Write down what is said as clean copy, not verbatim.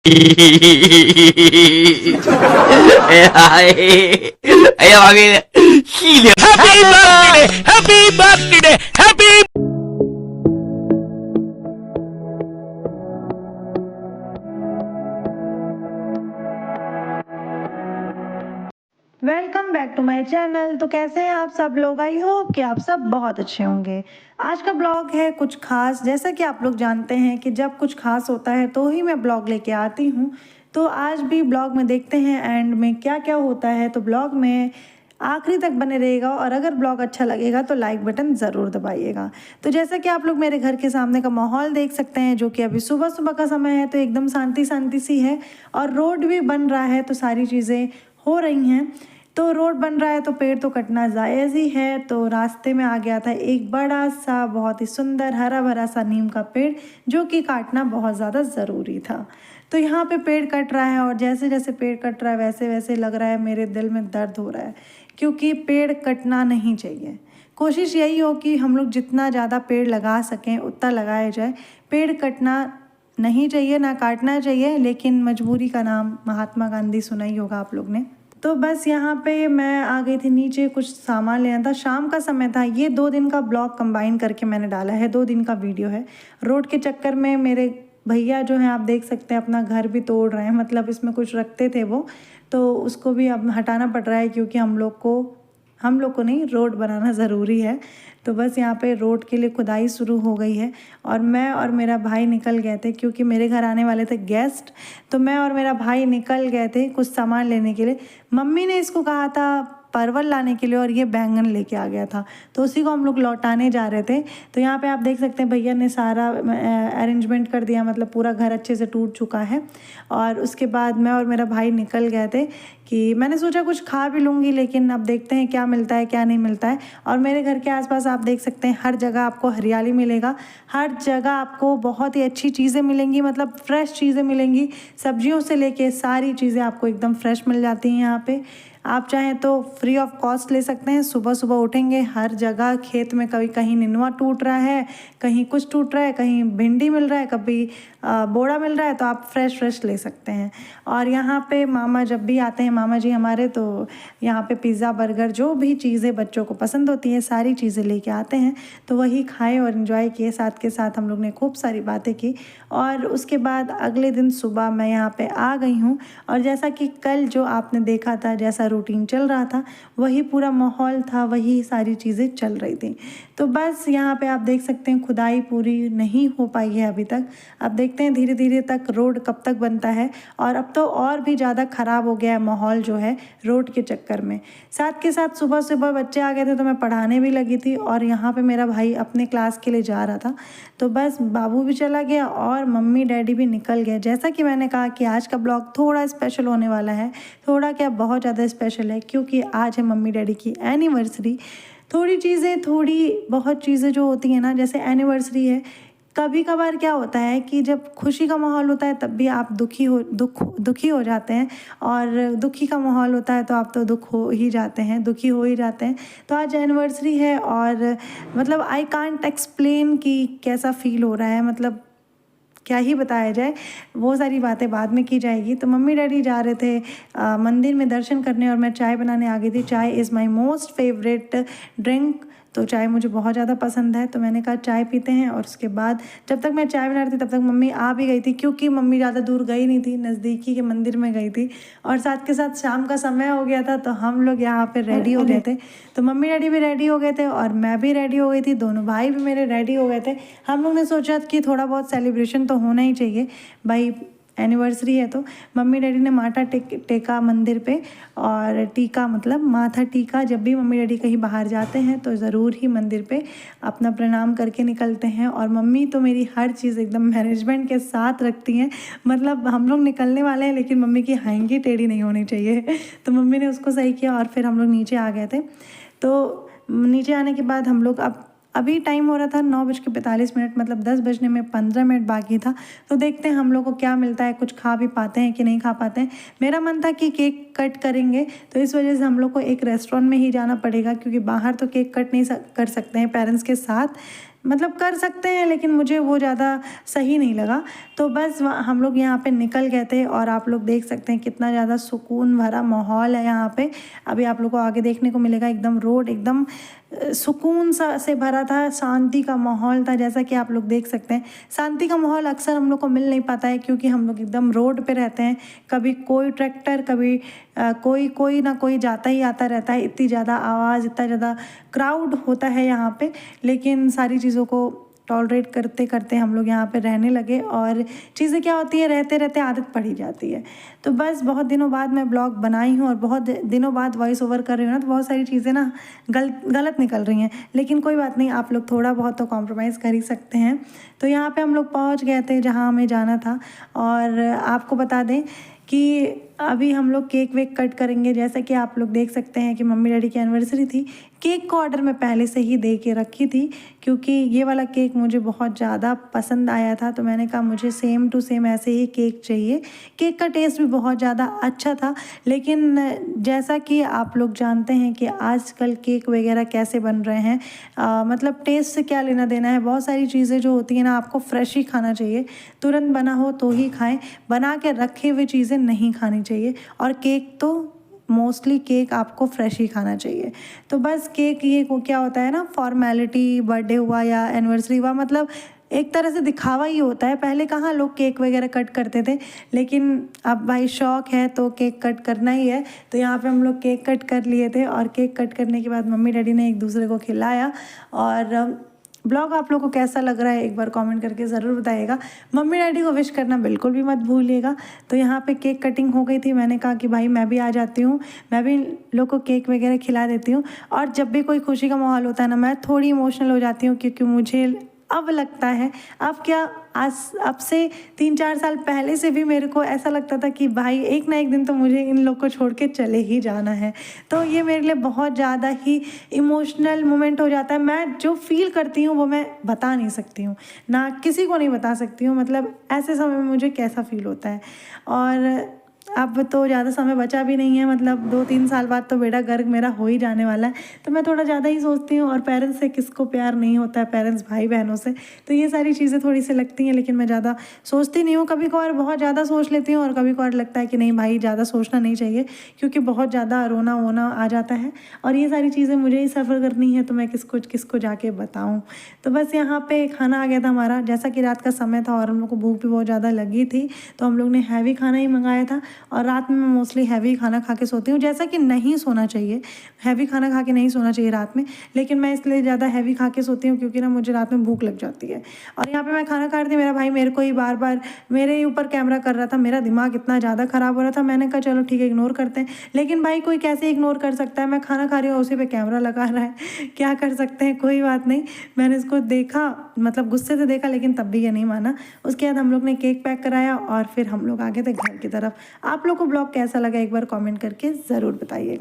Ayan, kami. Sili. Happy birthday! Happy birthday! Happy welcome back to my channel. तो कैसे हैं आप सब लोग? आई होप कि आप सब बहुत अच्छे होंगे। आज का ब्लॉग है कुछ खास। जैसा कि आप लोग जानते हैं कि जब कुछ खास होता है तो ही मैं ब्लॉग लेके आती हूँ। तो आज भी ब्लॉग में देखते हैं एंड में क्या क्या होता है। तो ब्लॉग में आखिरी तक बने रहेगा और अगर ब्लॉग अच्छा लगेगा तो लाइक बटन ज़रूर दबाइएगा। तो जैसा कि आप लोग मेरे घर के सामने का माहौल देख सकते हैं, जो कि अभी सुबह सुबह का समय है, तो एकदम शांति शांति सी है और रोड भी बन रहा है, तो सारी चीज़ें हो रही हैं। तो रोड बन रहा है तो पेड़ तो कटना जायज़ ही है। तो रास्ते में आ गया था एक बड़ा सा बहुत ही सुंदर हरा भरा सा नीम का पेड़, जो कि काटना बहुत ज़्यादा ज़रूरी था। तो यहाँ पे पेड़ कट रहा है और जैसे जैसे पेड़ कट रहा है वैसे वैसे लग रहा है मेरे दिल में दर्द हो रहा है, क्योंकि पेड़ कटना नहीं चाहिए। कोशिश यही हो कि हम लोग जितना ज़्यादा पेड़ लगा सकें उतना लगाया जाए। पेड़ कटना नहीं चाहिए, ना काटना चाहिए, लेकिन मजबूरी का नाम महात्मा गांधी सुना ही होगा आप लोग ने। तो बस यहाँ पे मैं आ गई थी नीचे, कुछ सामान लेना था, शाम का समय था। ये 2 दिन का ब्लॉग कंबाइन करके मैंने डाला है, 2 दिन का वीडियो है। रोड के चक्कर में मेरे भैया जो हैं, आप देख सकते हैं, अपना घर भी तोड़ रहे हैं। मतलब इसमें कुछ रखते थे वो, तो उसको भी अब हटाना पड़ रहा है, क्योंकि हम लोग को नहीं, रोड बनाना ज़रूरी है। तो बस यहाँ पे रोड के लिए खुदाई शुरू हो गई है और मैं और मेरा भाई निकल गए थे, क्योंकि मेरे घर आने वाले थे गेस्ट। तो मैं और मेरा भाई निकल गए थे कुछ सामान लेने के लिए। मम्मी ने इसको कहा था परवल लाने के लिए और ये बैंगन लेके आ गया था, तो उसी को हम लोग लौटाने जा रहे थे। तो यहाँ पे आप देख सकते हैं भैया ने सारा अरेंजमेंट कर दिया, मतलब पूरा घर अच्छे से टूट चुका है। और उसके बाद मैं और मेरा भाई निकल गए थे कि मैंने सोचा कुछ खा भी लूँगी, लेकिन अब देखते हैं क्या मिलता है क्या नहीं मिलता है। और मेरे घर के आसपास आप देख सकते हैं हर जगह आपको हरियाली मिलेगा, हर जगह आपको बहुत ही अच्छी चीज़ें मिलेंगी, मतलब फ्रेश चीज़ें मिलेंगी। सब्जियों से लेके सारी चीज़ें आपको एकदम फ्रेश मिल जाती हैं यहाँ पे। आप चाहें तो फ्री ऑफ कॉस्ट ले सकते हैं। सुबह सुबह उठेंगे, हर जगह खेत में कभी कहीं नेनुआ टूट रहा है, कहीं कुछ टूट रहा है, कहीं भिंडी मिल रहा है, कभी बोड़ा मिल रहा है, तो आप फ्रेश फ्रेश ले सकते हैं। और यहाँ पे मामा जब भी आते हैं, मामा जी हमारे, तो यहाँ पे पिज़्ज़ा बर्गर जो भी चीज़ें बच्चों को पसंद होती हैं सारी चीज़ें लेके आते हैं। तो वही खाए और इन्जॉय किए, साथ के साथ हम लोग ने खूब सारी बातें की। और उसके बाद अगले दिन सुबह मैं यहाँ पे आ गई हूँ और जैसा कि कल जो आपने देखा था, जैसा रूटीन चल रहा था, वही पूरा माहौल था, वही सारी चीज़ें चल रही थी। तो बस यहाँ पे आप देख सकते हैं खुदाई पूरी नहीं हो पाई है अभी तक। अब देखते हैं धीरे धीरे तक रोड कब तक बनता है। और अब तो और भी ज़्यादा ख़राब हो गया है माहौल जो है रोड के चक्कर में। साथ के साथ सुबह सुबह बच्चे आ गए थे तो मैं पढ़ाने भी लगी थी और यहाँ पे मेरा भाई अपने क्लास के लिए जा रहा था। तो बस बाबू भी चला गया और मम्मी डैडी भी निकल गए। जैसा कि मैंने कहा कि आज का ब्लॉग थोड़ा स्पेशल होने वाला है, थोड़ा क्या बहुत ज़्यादा स्पेशल है, क्योंकि आज है मम्मी डैडी की एनिवर्सरी। थोड़ी बहुत चीज़ें जो होती हैं ना, जैसे एनिवर्सरी है, कभी कभार क्या होता है कि जब खुशी का माहौल होता है तब भी आप दुखी हो जाते हैं, और दुखी का माहौल होता है तो आप तो दुखी हो ही जाते हैं। तो आज एनिवर्सरी है और मतलब आई कांट एक्सप्लेन कि कैसा फील हो रहा है, मतलब क्या ही बताया जाए, वो सारी बातें बाद में की जाएगी। तो मम्मी डैडी जा रहे थे मंदिर में दर्शन करने और मैं चाय बनाने आ गई थी। चाय is my most favourite drink, तो चाय मुझे बहुत ज़्यादा पसंद है। तो मैंने कहा चाय पीते हैं। और उसके बाद जब तक मैं चाय बना रही थी तब तक मम्मी आ भी गई थी, क्योंकि मम्मी ज़्यादा दूर गई नहीं थी, नज़दीकी के मंदिर में गई थी। और साथ के साथ शाम का समय हो गया था, तो हम लोग यहाँ पे रेडी हो गए थे। तो मम्मी डैडी भी रेडी हो गए थे और मैं भी रेडी हो गई थी, दोनों भाई भी मेरे रेडी हो गए थे। हम लोग ने सोचा कि थोड़ा बहुत सेलिब्रेशन तो होना ही चाहिए भाई, एनिवर्सरी है। तो मम्मी डैडी ने माथा टेका मंदिर पे, और टीका मतलब माथा टीका। जब भी मम्मी डैडी कहीं बाहर जाते हैं तो ज़रूर ही मंदिर पे अपना प्रणाम करके निकलते हैं। और मम्मी तो मेरी हर चीज़ एकदम मैनेजमेंट के साथ रखती हैं। मतलब हम लोग निकलने वाले हैं लेकिन मम्मी की हाइंगी टेढ़ी नहीं होनी चाहिए। तो मम्मी ने उसको सही किया और फिर हम लोग नीचे आ गए थे। तो नीचे आने के बाद हम लोग अभी टाइम हो रहा था 9:45, मतलब 10 बजने में 15 मिनट बाकी था। तो देखते हैं हम लोग को क्या मिलता है, कुछ खा भी पाते हैं कि नहीं खा पाते हैं। मेरा मन था कि केक कट करेंगे, तो इस वजह से हम लोग को एक रेस्टोरेंट में ही जाना पड़ेगा, क्योंकि बाहर तो केक कट नहीं कर सकते हैं पेरेंट्स के साथ। मतलब कर सकते हैं, लेकिन मुझे वो ज़्यादा सही नहीं लगा। तो बस हम लोग यहाँ पे निकल गए थे और आप लोग देख सकते हैं कितना ज़्यादा सुकून भरा माहौल है यहाँ पे। अभी आप लोग को आगे देखने को मिलेगा, एकदम रोड एकदम सुकून सा से भरा था, शांति का माहौल था। जैसा कि आप लोग देख सकते हैं, शांति का माहौल अक्सर हम लोग को मिल नहीं पाता है, क्योंकि हम लोग एकदम रोड पे रहते हैं। कभी कोई ट्रैक्टर, कभी कोई ना कोई जाता ही आता रहता है। इतनी ज़्यादा आवाज़, इतना ज़्यादा क्राउड होता है यहाँ पे, लेकिन सारी चीज़ों को टॉलरेट करते करते हम लोग यहाँ पे रहने लगे। और चीज़ें क्या होती है, रहते रहते आदत पड़ ही जाती है। तो बस बहुत दिनों बाद मैं ब्लॉग बनाई हूँ और बहुत दिनों बाद वॉइस ओवर कर रही हूँ ना, तो बहुत सारी चीज़ें ना गलत निकल रही हैं, लेकिन कोई बात नहीं, आप लोग थोड़ा बहुत तो कॉम्प्रोमाइज़ कर ही सकते हैं। तो यहाँ पे हम लोग पहुँच गए थे जहाँ हमें जाना था। और आपको बता दें कि अभी हम लोग केक वेक कट करेंगे। जैसा कि आप लोग देख सकते हैं कि मम्मी डैडी की एनिवर्सरी थी। केक को ऑर्डर मैं पहले से ही दे के रखी थी, क्योंकि ये वाला केक मुझे बहुत ज़्यादा पसंद आया था। तो मैंने कहा मुझे सेम टू सेम ऐसे ही केक चाहिए। केक का टेस्ट भी बहुत ज़्यादा अच्छा था, लेकिन जैसा कि आप लोग जानते हैं कि आजकल केक वगैरह कैसे बन रहे हैं, मतलब टेस्ट से क्या लेना देना है। बहुत सारी चीज़ें जो होती हैं ना, आपको फ्रेश ही खाना चाहिए, तुरंत बना हो तो ही खाएं, बना के रखे हुए चीज़ें नहीं खानी चाहिए। और केक तो मोस्टली केक आपको फ्रेश ही खाना चाहिए। तो बस केक ये को क्या होता है ना, फॉर्मेलिटी, बर्थडे हुआ या एनिवर्सरी हुआ, मतलब एक तरह से दिखावा ही होता है। पहले कहाँ लोग केक वगैरह कट करते थे, लेकिन अब भाई शौक है तो केक कट करना ही है। तो यहाँ पे हम लोग केक कट कर लिए थे, और केक कट करने के बाद मम्मी डैडी ने एक दूसरे को खिलाया। और ब्लॉग आप लोगों को कैसा लग रहा है एक बार कमेंट करके ज़रूर बताइएगा। मम्मी डैडी को विश करना बिल्कुल भी मत भूलिएगा। तो यहाँ पे केक कटिंग हो गई थी, मैंने कहा कि भाई मैं भी आ जाती हूँ, मैं भी लोग को केक वगैरह खिला देती हूँ। और जब भी कोई खुशी का माहौल होता है ना, मैं थोड़ी इमोशनल हो जाती हूँ, क्योंकि मुझे अब लगता है, अब क्या, आज अब से 3-4 साल पहले से भी मेरे को ऐसा लगता था कि भाई एक ना एक दिन तो मुझे इन लोग को छोड़ के चले ही जाना है। तो ये मेरे लिए बहुत ज़्यादा ही इमोशनल मोमेंट हो जाता है। मैं जो फील करती हूँ वो मैं बता नहीं सकती हूँ, ना किसी को नहीं बता सकती हूँ, मतलब ऐसे समय में मुझे कैसा फील होता है। और अब तो ज़्यादा समय बचा भी नहीं है, मतलब 2-3 साल बाद तो बेटा गर्ग मेरा हो ही जाने वाला है। तो मैं थोड़ा ज़्यादा ही सोचती हूँ, और पेरेंट्स से किसको प्यार नहीं होता है, पेरेंट्स भाई बहनों से। तो ये सारी चीज़ें थोड़ी सी लगती हैं, लेकिन मैं ज़्यादा सोचती नहीं हूँ। कभी कभार बहुत ज़्यादा सोच लेती हूँ, और कभी कभार लगता है कि नहीं भाई ज़्यादा सोचना नहीं चाहिए, क्योंकि बहुत ज़्यादा रोना वोना आ जाता है। और ये सारी चीज़ें मुझे ही सफ़र करनी है, तो मैं किसको किसको जाके बताऊँ। तो बस यहाँ पे खाना आ गया था हमारा, जैसा कि रात का समय था और हम लोग को भूख भी बहुत ज़्यादा लगी थी, तो हम लोग ने हैवी खाना ही मंगाया था। और रात में मैं मोस्टली हैवी खाना खा के सोती हूँ, जैसा कि नहीं सोना चाहिए, हैवी खाना खा के नहीं सोना चाहिए रात में, लेकिन मैं इसलिए ज़्यादा हैवी खा के सोती हूँ क्योंकि ना मुझे रात में भूख लग जाती है। और यहाँ पे मैं खाना खा रही थी, मेरा भाई मेरे को ही बार बार मेरे ही ऊपर कैमरा कर रहा था। मेरा दिमाग इतना ज़्यादा ख़राब हो रहा था, मैंने कहा चलो ठीक है इग्नोर करते हैं, लेकिन भाई कोई कैसे इग्नोर कर सकता है। मैं खाना खा रही हूँ, उसी पर कैमरा लगा रहा है, क्या कर सकते हैं, कोई बात नहीं। मैंने इसको देखा, मतलब गुस्से से देखा, लेकिन तब भी ये नहीं माना। उसके बाद हम लोग ने केक पैक कराया और फिर हम लोग आ गए थे घर की तरफ। आप लोग को ब्लॉग कैसा लगा एक बार कमेंट करके ज़रूर बताइएगा।